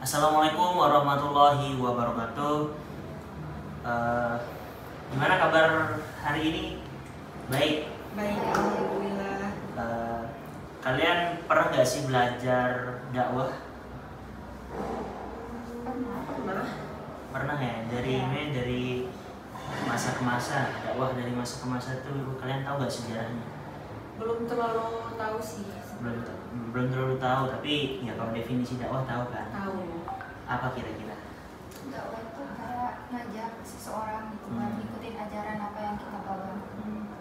Assalamualaikum warahmatullahi wabarakatuh. Eh, Gimana kabar hari ini? Baik. Baik, alhamdulillah. Kalian pernah nggak sih belajar dakwah? Pernah? Pernah ya? Dari masa ke masa, dakwah dari masa ke masa tuh kalian tahu nggak sejarahnya? Belum terlalu tahu sih. Belum terlalu tahu, tapi ya kalau definisi dakwah tahu kan? Tahu. Apa kira-kira? Dakwah itu kayak ngajak seseorang gitu kan, ngikutin ajaran apa yang kita bawa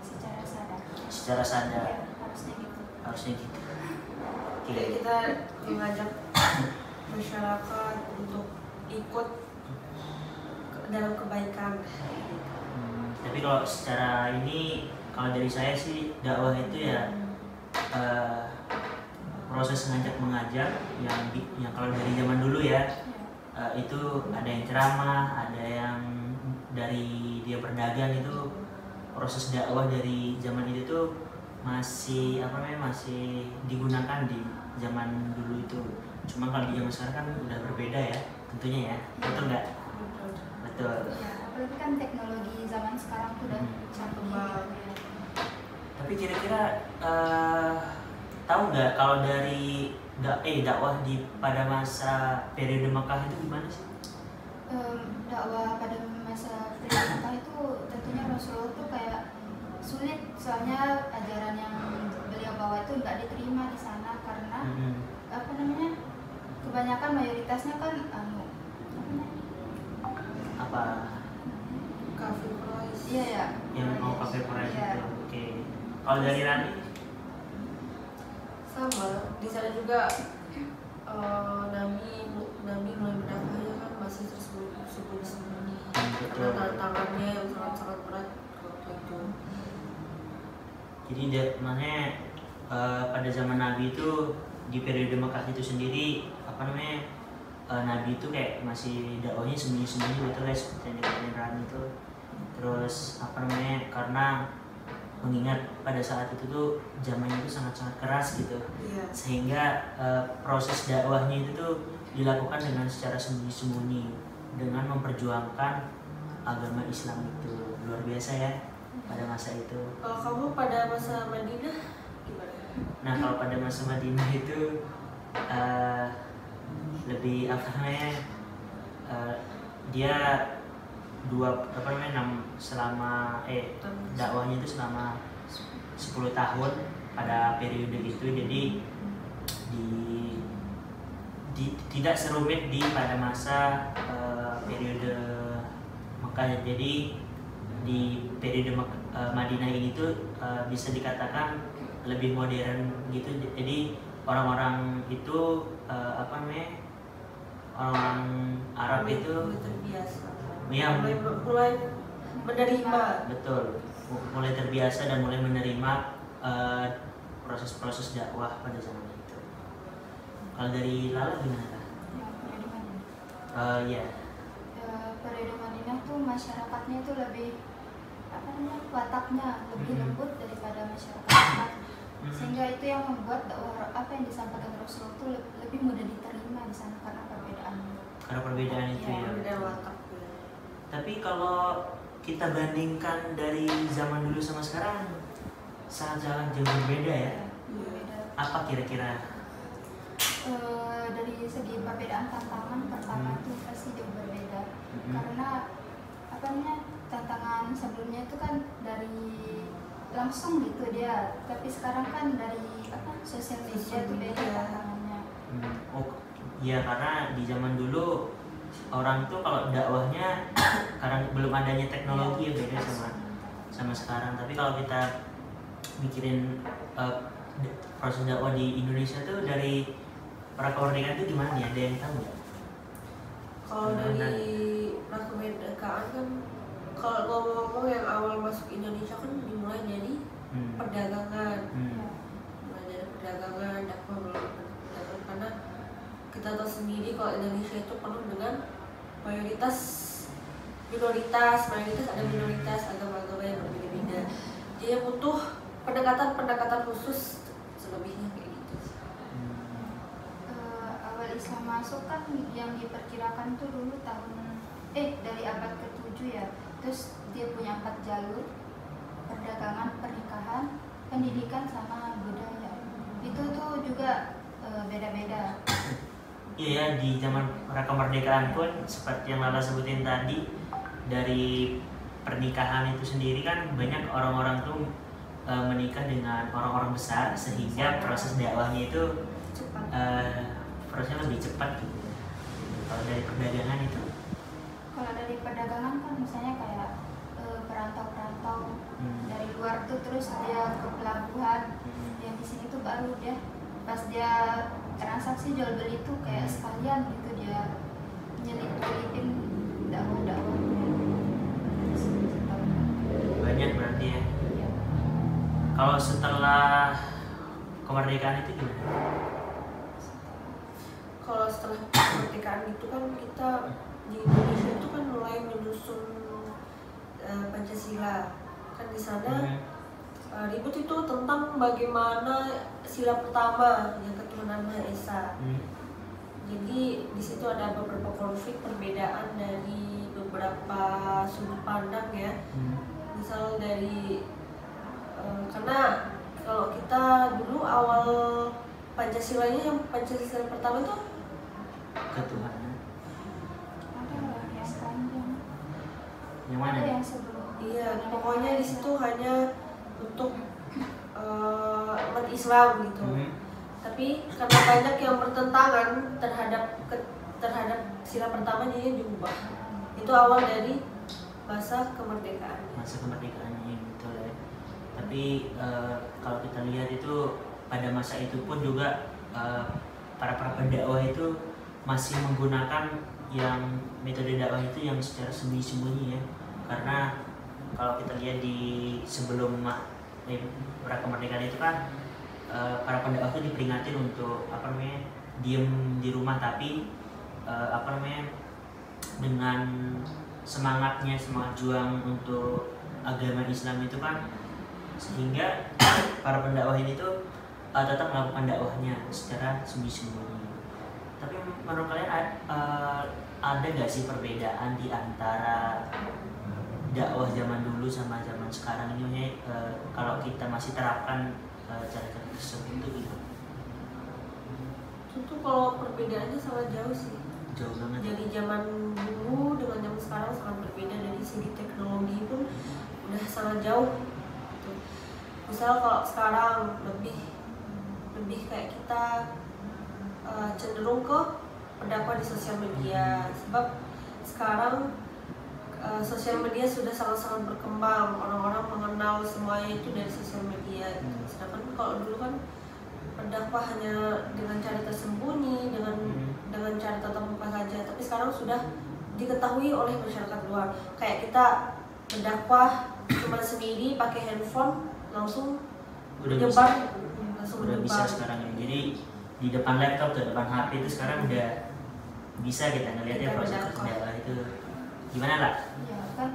secara sadar. Secara sadar. Ya, harusnya gitu. Harusnya gitu. Oke. Kayak kita mengajak masyarakat untuk ikut dalam kebaikan. Tapi kalau secara ini, kalau dari saya sih dakwah itu ya proses mengajak yang kalau dari zaman dulu ya itu ada yang ceramah, ada yang dari dia berdagang. Itu proses dakwah dari zaman itu tuh masih masih digunakan di zaman dulu itu. Cuma kalau di zaman sekarang kan udah berbeda ya, tentunya ya. Betul nggak? Betul. Ya, apalagi kan teknologi zaman sekarang tuh udah canggih. Tapi kira-kira tahu nggak kalau dari dakwah pada masa periode Makkah itu gimana sih? Dakwah pada masa periode Mekah itu tentunya Rasulullah tuh kayak sulit, soalnya ajaran yang beliau bawa itu nggak diterima di sana karena kebanyakan mayoritasnya kan Apa? Kafir Quraisy. Iya ya. Yang mau pakai Quraisy Iya. itu. Oke. Kalau dari Rani? Sama. Di sana juga Nabi mulai berdakwahnya kan masih tersembunyi-sembunyi. Betul. Karena tantangannya yang sangat-sangat berat waktu itu. Jadi makanya pada zaman Nabi itu di periode Makkah itu sendiri Nabi itu kayak masih dakwahnya sembunyi-sembunyi gitu guys, seperti yang dikatakan Rani itu. Terus karena mengingat pada saat itu tuh zamannya itu sangat-sangat keras gitu. Iya. Sehingga proses dakwahnya itu tuh dilakukan dengan secara sembunyi-sembunyi dengan memperjuangkan agama Islam itu. Luar biasa ya pada masa itu. Kalau kamu pada masa Madinah gimana? Nah, kalau pada masa Madinah itu lebih dia dakwahnya itu selama 10 tahun pada periode itu. Jadi tidak serumit pada masa periode Mekah. Jadi di periode Madinah ini tuh bisa dikatakan lebih modern gitu. Jadi orang-orang itu orang Arab itu terbiasa. ya Mulai menerima. betul, mulai terbiasa dan mulai menerima proses-proses dakwah pada zaman itu. Kalau dari Lala gimana kak? Ya, periode Madinah. Ya. Periode Madinah tuh masyarakatnya itu lebih wataknya lebih lembut daripada masyarakat Mekah. Sehingga itu yang membuat dakwah apa yang disampaikan Rasulullah itu lebih mudah diterima di sana karena perbedaan. Karena perbedaan itu Ya, ya. Beda watak. Tapi kalau kita bandingkan dari zaman dulu sama sekarang sangat jauh berbeda ya. Berbeda. Apa kira-kira? Dari segi perbedaan tantangan pertama itu pasti jauh berbeda. Karena tantangan sebelumnya itu kan dari langsung gitu dia, tapi sekarang kan dari sosial media itu beda tantangannya. Oh iya, karena di zaman dulu orang tuh kalau dakwahnya karena belum adanya teknologi ya beda sama sekarang. Tapi kalau kita mikirin proses dakwah di Indonesia tuh dari para kemerdekaan tuh gimana nih? Ada yang tahu nggak? Kalau dari prakemerdekaan kan, kalau ngomong-ngomong yang awal masuk Indonesia kan dimulai dari perdagangan. Mulai dari perdagangan, dakwah melalui perdagangan. Karena kita tahu sendiri kalau Indonesia itu penuh dengan mayoritas ada minoritas, agama-agama yang berbeda-beda. Jadi butuh pendekatan khusus, selebihnya kayak gitu. Isa masuk kan yang diperkirakan tuh dulu dari abad ke-7 ya. Terus dia punya 4 jalur: perdagangan, pernikahan, pendidikan, sama budaya. Itu tuh juga beda-beda. Iya ya, di zaman kemerdekaan pun seperti yang Lala sebutin tadi, dari pernikahan itu sendiri kan banyak orang-orang tuh menikah dengan orang-orang besar, sehingga proses dakwahnya itu prosesnya lebih cepat gitu. Kalau dari perdagangan itu? Kalau dari perdagangan kan misalnya kayak perantau-perantau dari luar tuh, terus dia ke pelabuhan, yang di sini tuh baru dia pas dia transaksi jual beli itu kayak sekalian gitu, dia nyelip-nyelipin dakwah-dakwah. Banyak berarti ya. Kalau setelah kemerdekaan itu gimana? Kalau setelah kemerdekaan itu kan kita di Indonesia itu kan mulai menyusun Pancasila. Kan di sana ribut itu tentang bagaimana sila pertama yang ketuhanan Maha Esa. Jadi di situ ada beberapa konflik perbedaan dari beberapa sudut pandang ya. Misal dari karena kalau kita dulu awal Pancasilanya, yang Pancasila pertama itu Ketuhanan. Ada yang panjang. Yang mana? Ada yang sebelum. iya, pokoknya di situ hanya untuk umat Islam gitu. Tapi karena banyak yang bertentangan terhadap sila pertama, jadi diubah. Itu awal dari masa kemerdekaan. Masa kemerdekaannya, betul ya. Tapi kalau kita lihat itu pada masa itu pun juga para pendakwah itu masih menggunakan yang metode dakwah itu yang secara sembunyi-sembunyi ya. Karena kalau kita lihat di sebelum pra kemerdekaan itu kan para pendakwah itu diperingatin untuk diem di rumah, tapi dengan semangat juang untuk agama Islam itu kan, sehingga para pendakwah ini tuh tetap melakukan dakwahnya secara sembunyi-sembunyi. Tapi menurut kalian ada nggak sih perbedaan di antara dakwah zaman dulu sama zaman sekarang ini? Kalau kita masih terapkan cara-cara tersebut itu gitu? Itu kalau perbedaannya sangat jauh sih. Jauh banget. Dari zaman dulu dengan zaman sekarang sangat berbeda. Dari segi teknologi pun udah sangat jauh. Misal kalau sekarang lebih kayak kita cenderung ke pendakwah di sosial media, sebab sekarang sosial media sudah sangat-sangat berkembang, orang-orang mengenal semuanya itu dari sosial media. Sedangkan kalau dulu kan pendakwah hanya dengan cara tersembunyi, dengan cara tatap muka saja. Tapi sekarang sudah diketahui oleh masyarakat luar. Kayak kita berdakwah cuma sendiri pakai handphone, langsung nyebar, udah bisa sekarang ya. Jadi di depan laptop atau depan HP itu sekarang udah bisa kita ngeliatnya proses dakwah itu gimana lah. Iya kan,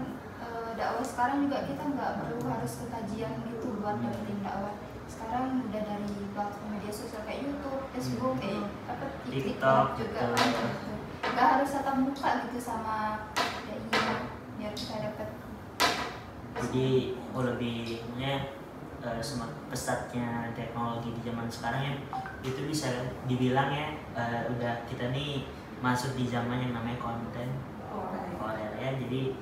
dakwah sekarang juga kita nggak perlu harus ke kajian gitu buat dapetin dakwah. Sekarang udah dari platform media sosial kayak YouTube, Facebook, TikTok juga kan gitu. Nggak harus tatap muka gitu sama dai biar kita dapet. Jadi lebihnya pesatnya teknologi di zaman sekarang ya, itu bisa dibilang ya udah kita nih masuk di zaman yang namanya konten Korea ya. Jadi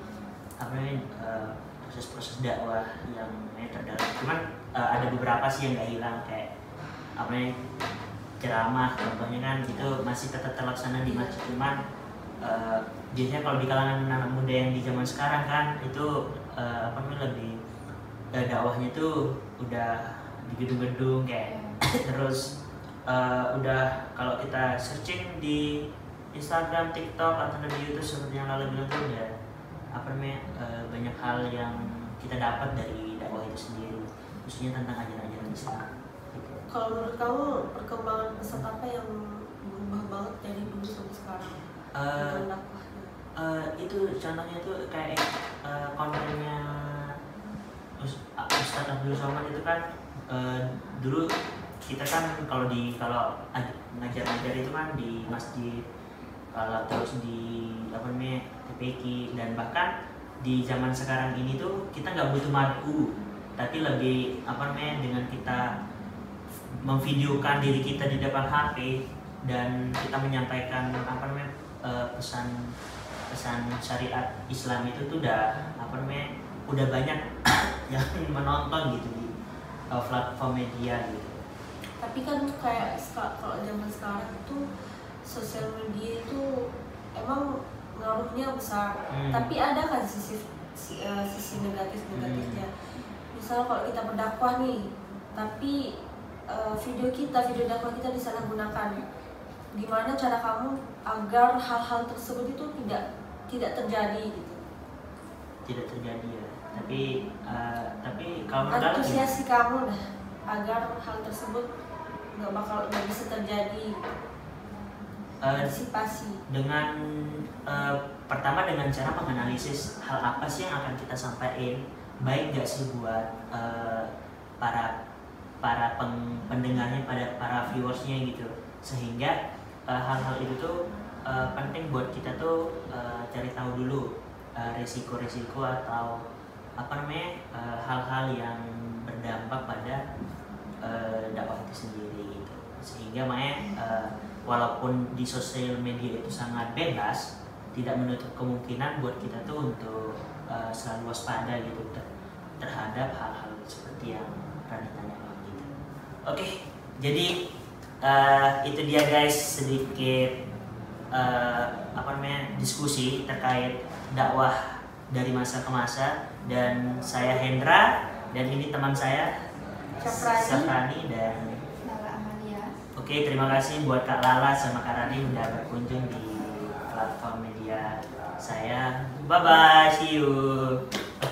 proses-proses dakwah yang terdalam, cuman ada beberapa sih yang nggak hilang, kayak ceramah contohnya kan itu masih tetap terlaksana di masjid. Cuman biasanya kalau di kalangan anak muda yang di zaman sekarang kan itu lebih dakwahnya tuh udah di gedung-gedung kayak terus udah kalau kita searching di Instagram, TikTok atau di YouTube seperti yang Lala bilang tuh udah banyak hal yang kita dapat dari dakwah itu sendiri, khususnya tentang ajaran-ajaran Islam. Kalau menurut kamu perkembangan pesat apa yang berubah banget dari dulu sampai sekarang dengan dakwahnya? Itu contohnya tuh kayak kontennya Ustadz Abdul Somad itu kan dulu kita kan kalau ngajar-ngajar itu kan di masjid, kalau terus di apa namanya TPQ, dan bahkan di zaman sekarang ini tuh kita nggak butuh mad'u, tapi lebih apa namanya dengan kita memvideokan diri kita di depan HP dan kita menyampaikan apa namanya pesan syariat Islam itu tuh udah apa namanya udah banyak yang menonton gitu di platform media gitu. Tapi kan kayak kalau zaman sekarang itu sosial media itu emang ngaruhnya besar, tapi ada kan sisi negatifnya. Misal kalau kita berdakwah nih, tapi video dakwah kita disalahgunakan, gimana cara kamu agar hal-hal tersebut itu tidak terjadi gitu? Tidak terjadi ya, tapi kalau antusiasi kamu dah agar hal tersebut nggak bisa terjadi. Antisipasi dengan pertama dengan cara menganalisis hal apa sih yang akan kita sampaikan, baik nggak sih buat para pendengarnya, para viewersnya gitu, sehingga hal-hal itu tuh penting buat kita tuh cari tahu dulu resiko-resiko atau apa namanya hal-hal yang berdampak pada dakwah itu sendiri gitu, sehingga makanya walaupun di sosial media itu sangat bebas, tidak menutup kemungkinan buat kita tuh untuk selalu waspada gitu terhadap hal-hal seperti yang pernah ditanyakan gitu. Oke, jadi itu dia guys sedikit apa namanya diskusi terkait dakwah dari masa ke masa, dan saya Hendra dan ini teman saya Syafrani dan Oke, terima kasih buat Kak Lala sama Kak Rani udah berkunjung di platform media saya. Bye bye, see you.